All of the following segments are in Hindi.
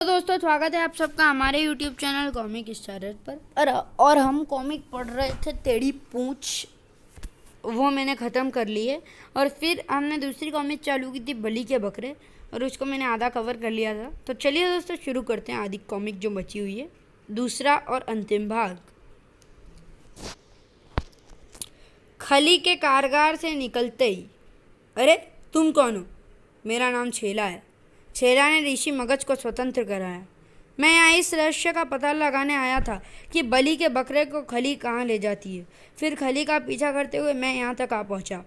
तो दोस्तों स्वागत है आप सबका हमारे YouTube चैनल कॉमिक स्टारर पर। और हम कॉमिक पढ़ रहे थे टेढ़ी पूंछ, वो मैंने ख़त्म कर ली है। और फिर हमने दूसरी कॉमिक चालू की थी बली के बकरे, और उसको मैंने आधा कवर कर लिया था। तो चलिए दोस्तों शुरू करते हैं आधी कॉमिक जो बची हुई है, दूसरा और अंतिम भाग। खली के कारगार से निकलते ही, अरे तुम कौन हो? मेरा नाम छेला है। छेला ने ऋषि मगज को स्वतंत्र कराया। मैं यहाँ इस रहस्य का पता लगाने आया था कि बलि के बकरे को खली कहाँ ले जाती है। फिर खली का पीछा करते हुए मैं यहाँ तक आ पहुँचा।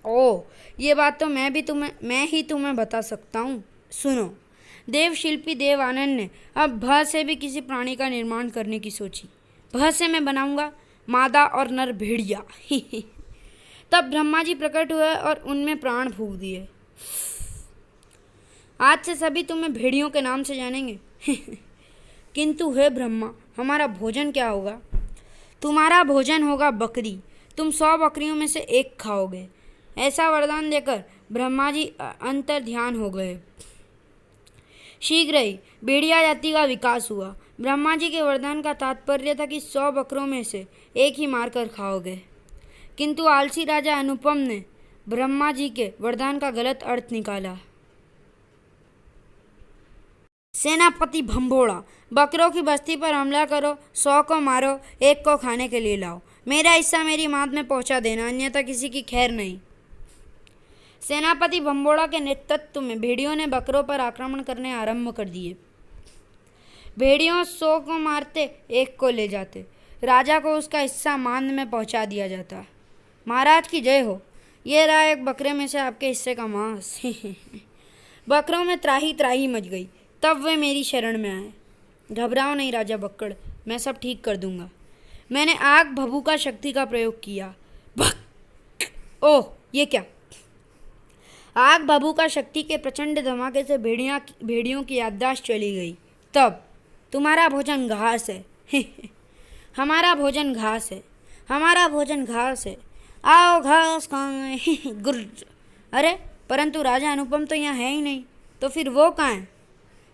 ओह, ये बात तो मैं ही तुम्हें बता सकता हूँ। सुनो, देव शिल्पी देव आनंद ने अब भय से भी किसी प्राणी का निर्माण करने की सोची। भय से मैं बनाऊंगा मादा और नर भेड़िया। तब ब्रह्मा जी प्रकट हुए और उनमें प्राण फूंक दिए। आज से सभी तुम्हें भेड़ियों के नाम से जानेंगे। किंतु हे ब्रह्मा, हमारा भोजन क्या होगा? तुम्हारा भोजन होगा बकरी। तुम 100 बकरियों में से एक खाओगे। ऐसा वरदान देकर ब्रह्मा जी अंतर ध्यान हो गए। शीघ्र ही भेड़िया जाति का विकास हुआ। ब्रह्मा जी के वरदान का तात्पर्य था कि 100 बकरों में से एक ही मारकर खाओगे। किंतु आलसी राजा अनुपम ने ब्रह्मा जी के वरदान का गलत अर्थ निकाला। सेनापति भंबोड़ा, बकरों की बस्ती पर हमला करो, 100 को मारो, एक को खाने के लिए लाओ। मेरा हिस्सा मेरी माद में पहुंचा देना, अन्यथा किसी की खैर नहीं। सेनापति भंबोड़ा के नेतृत्व में भेड़ियों ने बकरों पर आक्रमण करने आरंभ कर दिए। भेड़ियों 100 को मारते, एक को ले जाते। राजा को उसका हिस्सा मांद में पहुंचा दिया जाता। महाराज की जय हो, ये रहा एक बकरे में से आपके हिस्से का मांस। बकरों में त्राही त्राही मच गई। तब वे मेरी शरण में आए। घबराओ नहीं राजा बक्कड़, मैं सब ठीक कर दूंगा। मैंने आग भभूका शक्ति का प्रयोग किया। ओह, ये क्या? आग भभूका शक्ति के प्रचंड धमाके से भेड़ियों की याददाश्त चली गई। तब तुम्हारा भोजन घास है। हमारा भोजन घास है। हमारा भोजन घास है। आओ घास खाएं। गुर्र। अरे परंतु राजा अनुपम तो यहाँ है ही नहीं। तो फिर वो कहाँ है?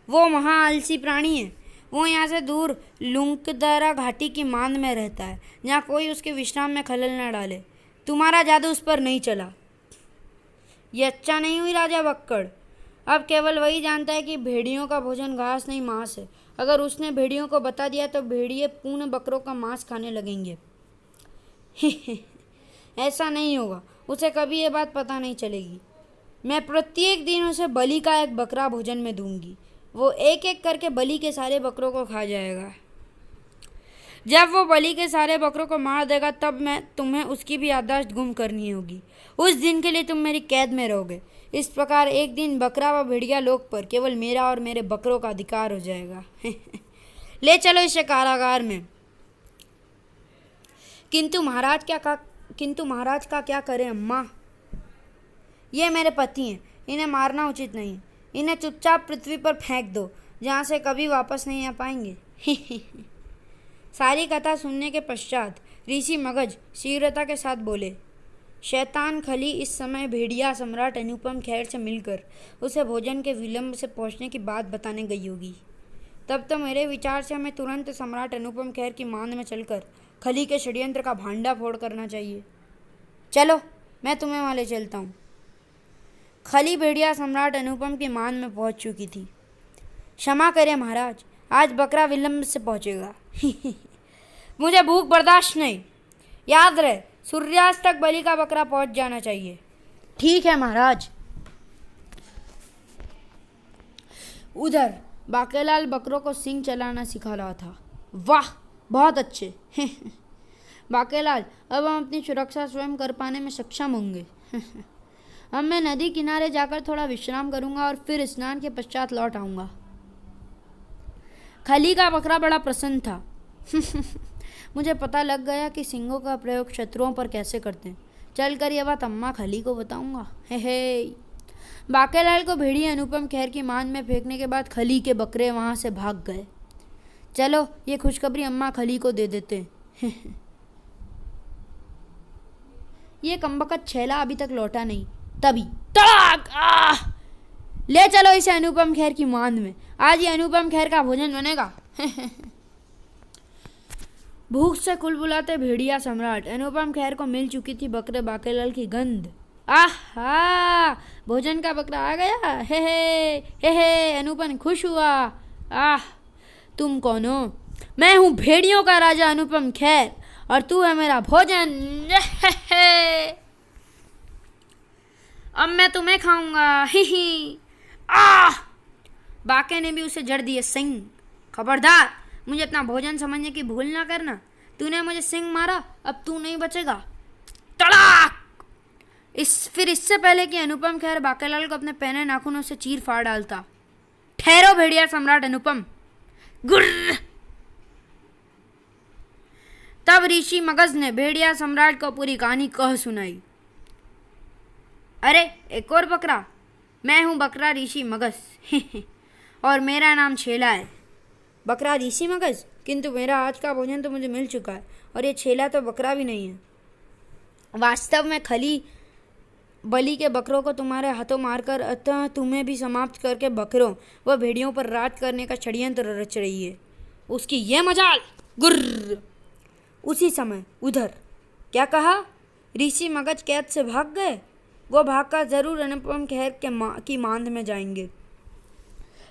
वो महा आलसी प्राणी है। वो यहाँ से दूर लुंकदरा घाटी की मांद में रहता है, जहाँ कोई उसके विश्राम में खलल न डाले। तुम्हारा जादू उस पर नहीं चला। ये अच्छा नहीं हुई राजा बक्कड़। अब केवल वही जानता है कि भेड़ियों का भोजन घास नहीं मांस है। अगर उसने भेड़ियों को बता दिया तो भेड़िए पूर्ण बकरों का मांस खाने लगेंगे। ऐसा नहीं होगा, उसे कभी ये बात पता नहीं चलेगी। मैं प्रत्येक दिन उसे बलि का एक बकरा भोजन में दूंगी। वो एक एक करके बलि के सारे बकरों को खा जाएगा। जब वो बलि के सारे बकरों को मार देगा तब तुम्हें उसकी भी याददाश्त गुम करनी होगी। उस दिन के लिए तुम मेरी कैद में रहोगे। इस प्रकार एक दिन बकरा व भेड़िया लोक पर केवल मेरा और मेरे बकरों का अधिकार हो जाएगा। ले चलो इसे कारागार में। किंतु महाराज का क्या करें अम्मा? ये मेरे पति हैं, इन्हें मारना उचित नहीं। इन्हें चुपचाप पृथ्वी पर फेंक दो, जहाँ से कभी वापस नहीं आ पाएंगे। सारी कथा सुनने के पश्चात ऋषि मगज शीघ्रता के साथ बोले, शैतान खली इस समय भेड़िया सम्राट अनुपम खैर से मिलकर उसे भोजन के विलंब से पहुंचने की बात बताने गई होगी। तब तो मेरे विचार से हमें तुरंत सम्राट अनुपम खैर की मांद में चलकर खली के षड्यंत्र का भांडा फोड़ करना चाहिए। चलो, मैं तुम्हें वहाँ ले चलता हूँ। खली भेड़िया सम्राट अनुपम की मान में पहुंच चुकी थी। क्षमा करें महाराज, आज बकरा विलंब से पहुंचेगा। मुझे भूख बर्दाश्त नहीं। याद रहे, सूर्यास्त तक बलि का बकरा पहुंच जाना चाहिए। ठीक है महाराज। उधर बाकेलाल बकरों को सींग चलाना सिखा रहा था। वाह, बहुत अच्छे। बाकेलाल, अब हम अपनी सुरक्षा स्वयं कर पाने में सक्षम होंगे। अब मैं नदी किनारे जाकर थोड़ा विश्राम करूंगा और फिर स्नान के पश्चात लौट आऊंगा। खली का बकरा बड़ा प्रसन्न था। मुझे पता लग गया कि सींगों का प्रयोग शत्रुओं पर कैसे करते हैं। चलकर यह बात अम्मा खली को बताऊंगा। हे। बाकेलाल को भेड़िया अनुपम खैर की मान में फेंकने के बाद खली के बकरे वहां से भाग गए। चलो, ये खुशखबरी अम्मा खली को दे देते हैं। ये कमबख्त छेला अभी तक लौटा नहीं। तभी तड़ाक! ले चलो इसे अनुपम खेर की मांद में, आज ये अनुपम खेर का भोजन बनेगा। भूख से कुलबुलाते भेड़िया सम्राट अनुपम खेर को मिल चुकी थी बकरे बाकेलाल की गंध। आहा, भोजन का बकरा आ गया। हे अनुपम खुश हुआ। आह, तुम कौन हो? मैं हूँ भेड़ियों का राजा अनुपम खेर और तू है मेरा भोजन। अब मैं तुम्हें खाऊंगा। ही आह, बाके ने भी उसे जड़ दिए सिंह। खबरदार, मुझे अपना भोजन समझने की भूल ना करना। तूने मुझे सिंह मारा, अब तू नहीं बचेगा। तड़ाक! इससे पहले कि अनुपम खेर बाकेलाल को अपने पैने नाखूनों से चीर फाड़ डालता। ठहरो भेड़िया सम्राट अनुपम। गुर्र! तब ऋषि मगज ने भेड़िया सम्राट को पूरी कहानी कह सुनाई। अरे, एक और बकरा। मैं हूँ बकरा ऋषि मगज और मेरा नाम छेला है। बकरा ऋषि मगज, किंतु मेरा आज का भोजन तो मुझे मिल चुका है और ये छेला तो बकरा भी नहीं है। वास्तव में खली बलि के बकरों को तुम्हारे हाथों मारकर अतः तुम्हें भी समाप्त करके बकरों व भेड़ियों पर राज करने का षड्यंत्र रच रही है। उसकी ये मजाल। गुर्र! उसी समय उधर क्या कहा? ऋषि मगज कैद से भाग गए। वो भागकर जरूर अनुपम खेर की मांद में जाएंगे।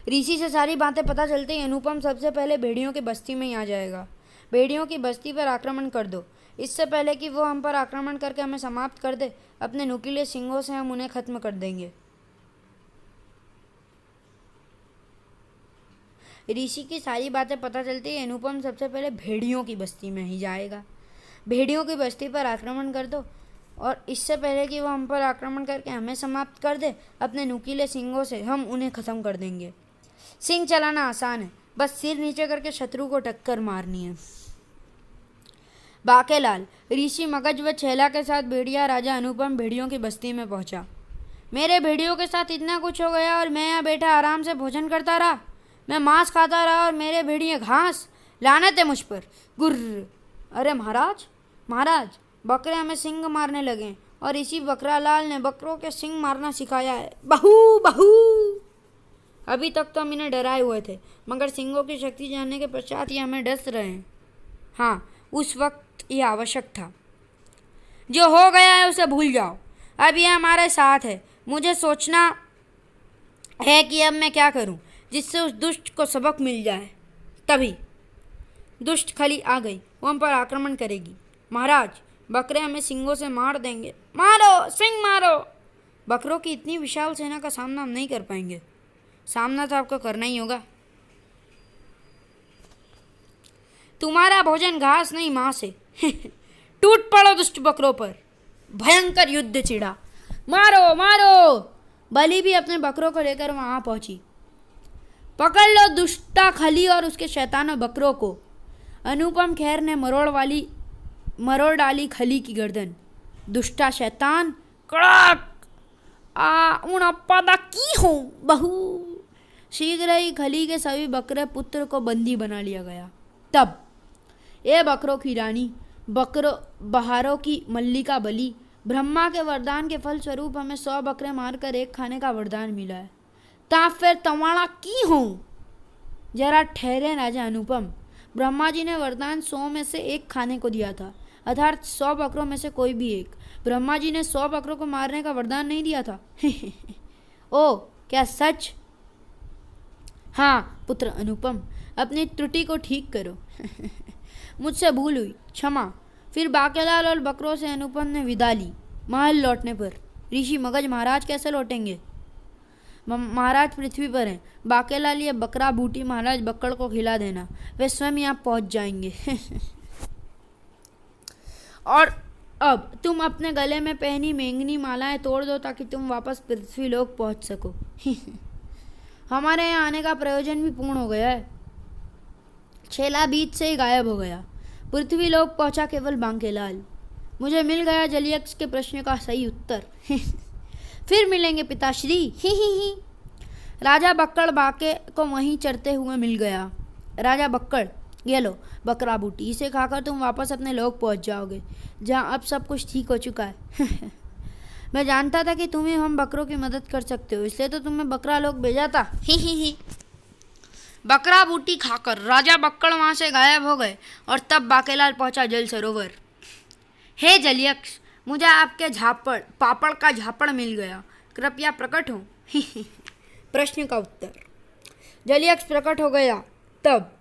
ऋषि से सारी बातें पता चलते ही अनुपम सबसे पहले भेड़ियों की बस्ती में ही आ जाएगा। भेड़ियों की बस्ती पर आक्रमण कर दो। इससे पहले कि वो हम पर आक्रमण करके हमें समाप्त कर दे, अपने नुकीले सींगों से हम उन्हें खत्म कर देंगे। ऋषि की सारी बातें पता चलती ही अनुपम सबसे पहले भेड़ियों की बस्ती में ही जाएगा। भेड़ियों की बस्ती पर आक्रमण कर दो और इससे पहले कि वो हम पर आक्रमण करके हमें समाप्त कर दे, अपने नुकीले सींगों से हम उन्हें खत्म कर देंगे। सिंह चलाना आसान है, बस सिर नीचे करके शत्रु को टक्कर मारनी है। बाकेलाल ऋषि मगज व छेला के साथ भेड़िया राजा अनुपम भेड़ियों की बस्ती में पहुंचा। मेरे भेड़ियों के साथ इतना कुछ हो गया और मैं यहाँ बैठा आराम से भोजन करता रहा। मैं मांस खाता रहा और मेरे भेड़िए घास। लानत है मुझ पर। गुर्र! अरे महाराज, बकरे हमें सिंह मारने लगे और इसी बकरालाल ने बकरों के सिंह मारना सिखाया है। बहू! अभी तक तो हम इन्हें डराए हुए थे, मगर सिंहों की शक्ति जानने के पश्चात ये हमें डस रहे हैं। हाँ, उस वक्त ये आवश्यक था। जो हो गया है उसे भूल जाओ। अब ये हमारे साथ है। मुझे सोचना है कि अब मैं क्या करूं जिससे उस दुष्ट को सबक मिल जाए। तभी दुष्ट खली आ गई। वो हम पर आक्रमण करेगी। महाराज, बकरे हमें सिंगों से मार देंगे। मारो, सिंह मारो। बकरों की इतनी विशाल सेना का सामना हम नहीं कर पाएंगे। सामना तो आपको करना ही होगा। तुम्हारा भोजन घास नहीं मांस है। टूट पड़ो दुष्ट बकरों पर। भयंकर युद्ध छिड़ा। मारो। बलि भी अपने बकरों को लेकर वहां पहुंची। पकड़ लो दुष्टा खली और उसके शैतानों बकरों को। अनुपम खेर ने मरोड़ डाली खली की गर्दन। दुष्टा शैतान, कड़क! उणपदा की हो बहू। शीघ्र ही खली के सभी बकरे पुत्र को बंदी बना लिया गया। तब ये बकरों की रानी, बहारों की मल्लिका बलि, ब्रह्मा के वरदान के फल स्वरूप हमें 100 बकरे मारकर एक खाने का वरदान मिला है। ता फिर तवाड़ा की हो। जरा ठहरे राजा अनुपम। ब्रह्मा जी ने वरदान 100 में से एक खाने को दिया था, अर्थात 100 बकरों में से कोई भी एक। ब्रह्मा जी ने 100 बकरों को मारने का वरदान नहीं दिया था। ओ, क्या सच? हाँ पुत्र अनुपम, अपनी त्रुटि को ठीक करो। मुझसे भूल हुई, क्षमा। फिर बाकेलाल और बकरों से अनुपम ने विदा ली। महल लौटने पर ऋषि मगज महाराज कैसे लौटेंगे? महाराज पृथ्वी पर हैं। बाकेलाल ये बकरा बूटी महाराज बक्कड़ को खिला देना, वे स्वयं यहाँ पहुँच जाएंगे। और अब तुम अपने गले में पहनी मेंगनी मालाएं तोड़ दो ताकि तुम वापस पृथ्वी लोक पहुँच सको। हमारे यहाँ आने का प्रयोजन भी पूर्ण हो गया है। छेला बीच से ही गायब हो गया। पृथ्वी लोक पहुंचा केवल बांकेलाल। मुझे मिल गया जलियक्ष के प्रश्न का सही उत्तर। फिर मिलेंगे पिताश्री। ही। राजा बक्कड़ बाके को वहीं चरते हुए मिल गया। राजा बक्कड़, ये लो बकरा बूटी, इसे खाकर तुम वापस अपने लोक पहुंच जाओगे, जहां अब सब कुछ ठीक हो चुका है। मैं जानता था कि तुम्हें हम बकरों की मदद कर सकते हो, इसलिए तो तुम्हें बकरा लोग भेजा था। ही। बकरा बूटी खाकर राजा बक्कड़ वहां से गायब हो गए और तब बाकेलाल पहुंचा जल सरोवर। हे जलयक्ष, मुझे आपके पापड़ का झापड़ मिल गया, कृपया प्रकट हो। प्रश्न का उत्तर। जलयक्ष प्रकट हो गया तब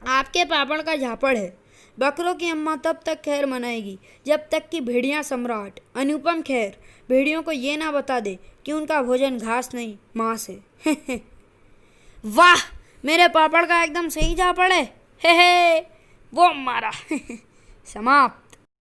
आपके पापड़ का झापड़ है। बकरों की अम्मा तब तक खैर मनाएगी जब तक कि भेड़िया सम्राट अनुपम खैर भेड़ियों को ये ना बता दे कि उनका भोजन घास नहीं मांस है। वाह, मेरे पापड़ का एकदम सही झापड़ है। हे वो मारा। समाप्त।